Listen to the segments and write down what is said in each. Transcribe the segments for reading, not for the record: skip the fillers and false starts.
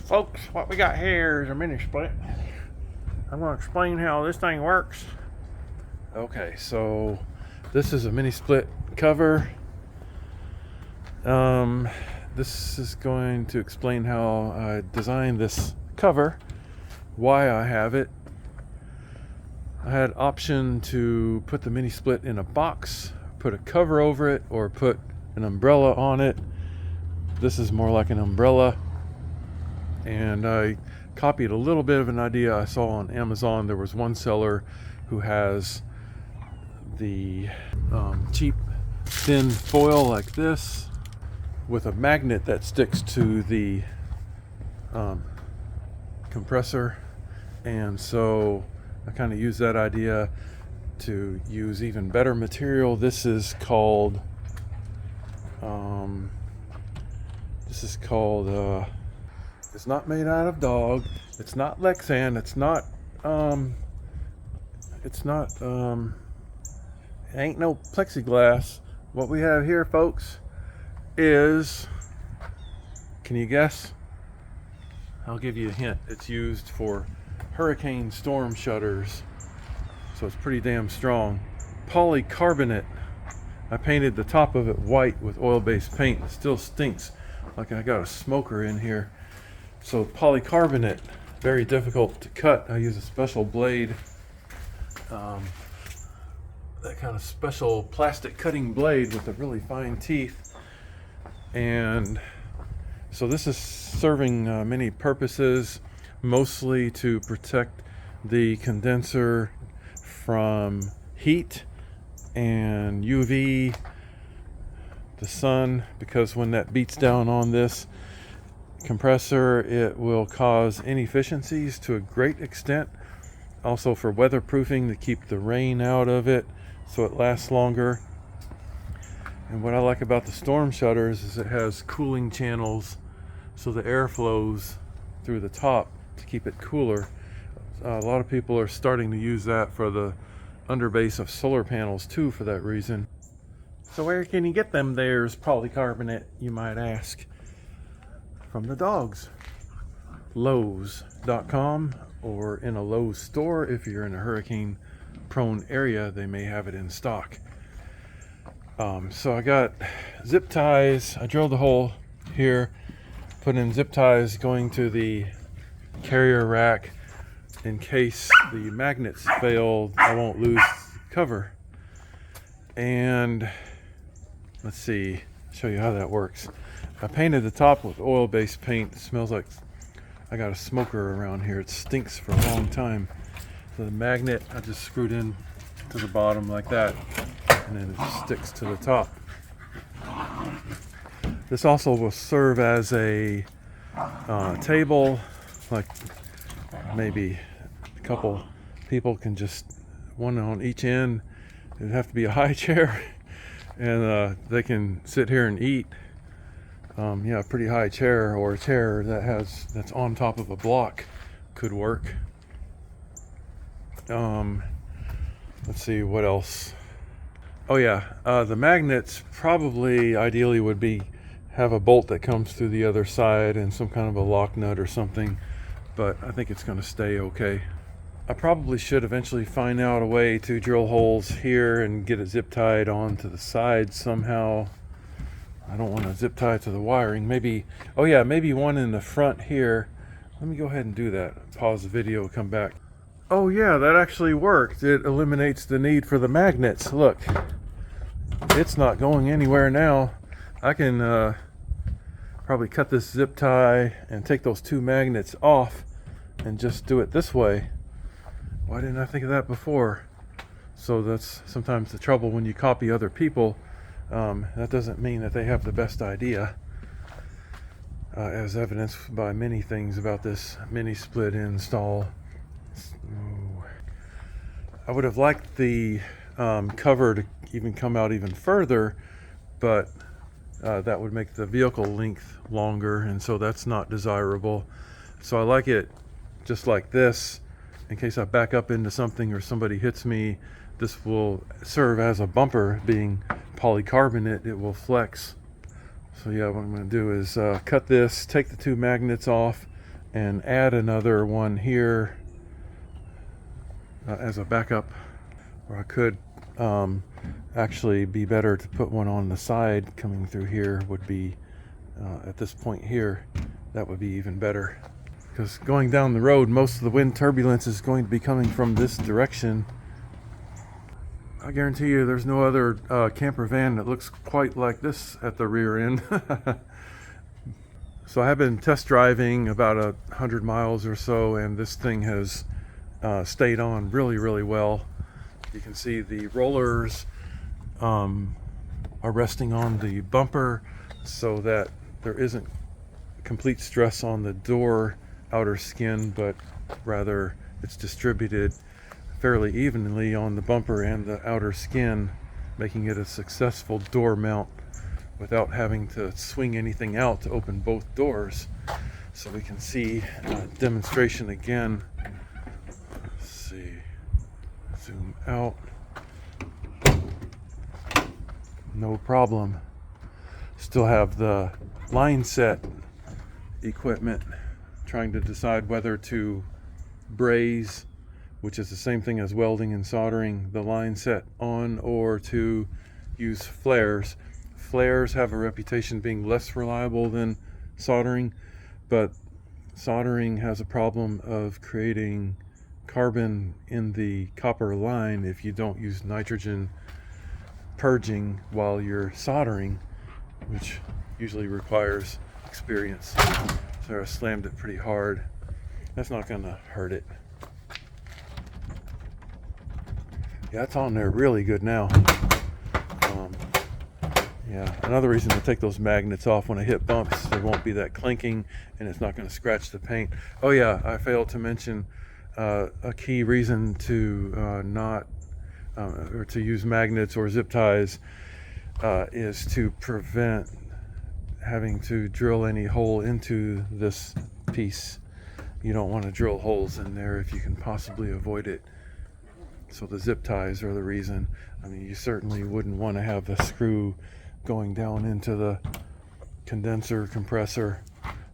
Folks, what we got here is a mini split. I'm going to explain how this thing works. Okay, so this is a mini split cover. This is going to explain how I designed this cover, why I have it. I had option to put the mini split in a box, put a cover over it, or put an umbrella on it. This is more like an umbrella, and I copied a little bit of an idea I saw on Amazon. There was one seller who has the cheap thin foil like this with a magnet that sticks to the compressor, and so I kind of use that idea to use even better material. This is called it's not made out of dog, it's not Lexan, it ain't no plexiglass. What we have here, folks, is, can you guess? I'll give you a hint. It's used for hurricane storm shutters, so it's pretty damn strong. Polycarbonate. I painted the top of it white with oil-based paint. It still stinks like I got a smoker in here. So polycarbonate, very difficult to cut. I use a special blade, that kind of special plastic cutting blade with the really fine teeth. And so this is serving many purposes, mostly to protect the condenser from heat and UV, the sun, because when that beats down on this compressor, it will cause inefficiencies to a great extent. Also for weatherproofing, to keep the rain out of it so it lasts longer. And what I like about the storm shutters is it has cooling channels, so the air flows through the top to keep it cooler. A lot of people are starting to use that for the underbase of solar panels too, for that reason. So where can you get them there's polycarbonate, you might ask? From the dogs. Lowe's.com, or in a Lowe's store. If you're in a hurricane prone area, they may have it in stock. So I got zip ties. I drilled a hole here, put in zip ties going to the carrier rack. In case the magnets failed, I won't lose the cover. And let's see, show you how that works. I painted the top with oil-based paint. It smells like I got a smoker around here. It stinks for a long time. So the magnet, I just screwed in to the bottom like that, and then it sticks to the top. This also will serve as a table, like maybe a couple people can just, one on each end. It'd have to be a high chair, and they can sit here and eat. Yeah, a pretty high chair, or a chair that's on top of a block could work. Let's see what else. Oh yeah, the magnets probably ideally would have a bolt that comes through the other side and some kind of a lock nut or something, but I think it's going to stay okay. I probably should eventually find out a way to drill holes here and get it zip tied onto the side somehow. I don't want to zip tie to the wiring. Maybe, oh yeah, maybe one in the front here. Let me go ahead and do that. Pause the video, come back. Oh yeah, that actually worked. It eliminates the need for the magnets. Look, it's not going anywhere now. I can probably cut this zip tie and take those two magnets off and just do it this way. Why didn't I think of that before? So that's sometimes the trouble when you copy other people. That doesn't mean that they have the best idea, as evidenced by many things about this mini split install. I would have liked the cover to even come out even further, but that would make the vehicle length longer, and so that's not desirable. So I like it just like this. In case I back up into something or somebody hits me, this will serve as a bumper. Being polycarbonate, it will flex. So yeah, what I'm going to do is cut this, take the two magnets off, and add another one here as a backup. Or I could actually be better to put one on the side coming through here would be at this point here. That would be even better, because going down the road most of the wind turbulence is going to be coming from this direction. I guarantee you there's no other camper van that looks quite like this at the rear end. So I have been test driving about 100 miles or so, and this thing has stayed on really well. You can see the rollers are resting on the bumper so that there isn't complete stress on the door outer skin, but rather it's distributed fairly evenly on the bumper and the outer skin, making it a successful door mount without having to swing anything out to open both doors. So we can see a demonstration again. Let's see, zoom out. No problem. Still have the line set equipment, trying to decide whether to braze, which is the same thing as welding and soldering the line set on, or to use flares. Flares have a reputation being less reliable than soldering, but soldering has a problem of creating carbon in the copper line if you don't use nitrogen purging while you're soldering, which usually requires experience. So I slammed it pretty hard. That's not gonna hurt it. Yeah, it's on there really good now. Yeah, another reason to take those magnets off when I hit bumps, there won't be that clinking and it's not going to scratch the paint. Oh yeah, I failed to mention a key reason to not or to use magnets or zip ties is to prevent having to drill any hole into this piece. You don't want to drill holes in there if you can possibly avoid it. So the zip ties are the reason. I mean, you certainly wouldn't want to have a screw going down into the condenser compressor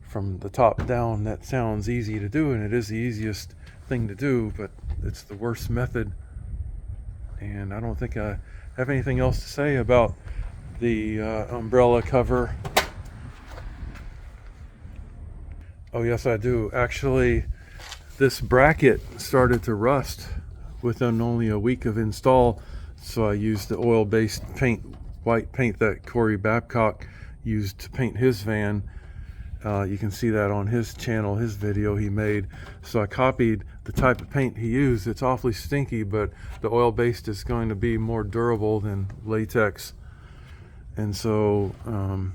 from the top down. That sounds easy to do, and it is the easiest thing to do, but it's the worst method. And I don't think I have anything else to say about the umbrella cover. Oh yes, I do. Actually, this bracket started to rust within only a week of install, so I used the oil-based paint, white paint that Corey Babcock used to paint his van. You can see that on his channel, his video he made. So I copied the type of paint he used. It's awfully stinky, but the oil-based is going to be more durable than latex. And so, I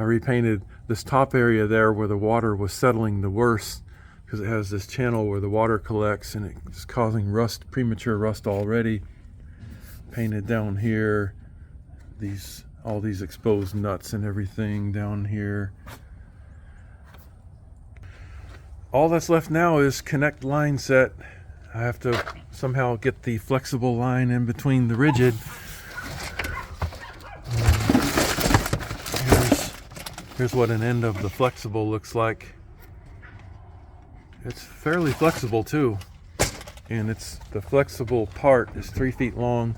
repainted this top area there where the water was settling the worst, because it has this channel where the water collects and it's causing rust, premature rust already. Painted down here, all these exposed nuts and everything down here. All that's left now is connect line set. I have to somehow get the flexible line in between the rigid. Here's what an end of the flexible looks like. It's fairly flexible too, and the flexible part is 3 feet long,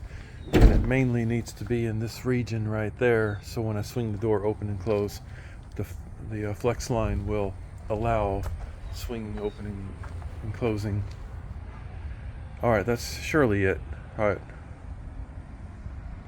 and it mainly needs to be in this region right there, so when I swing the door open and close, the flex line will allow swinging, opening, and closing. Alright, that's surely it. Alright.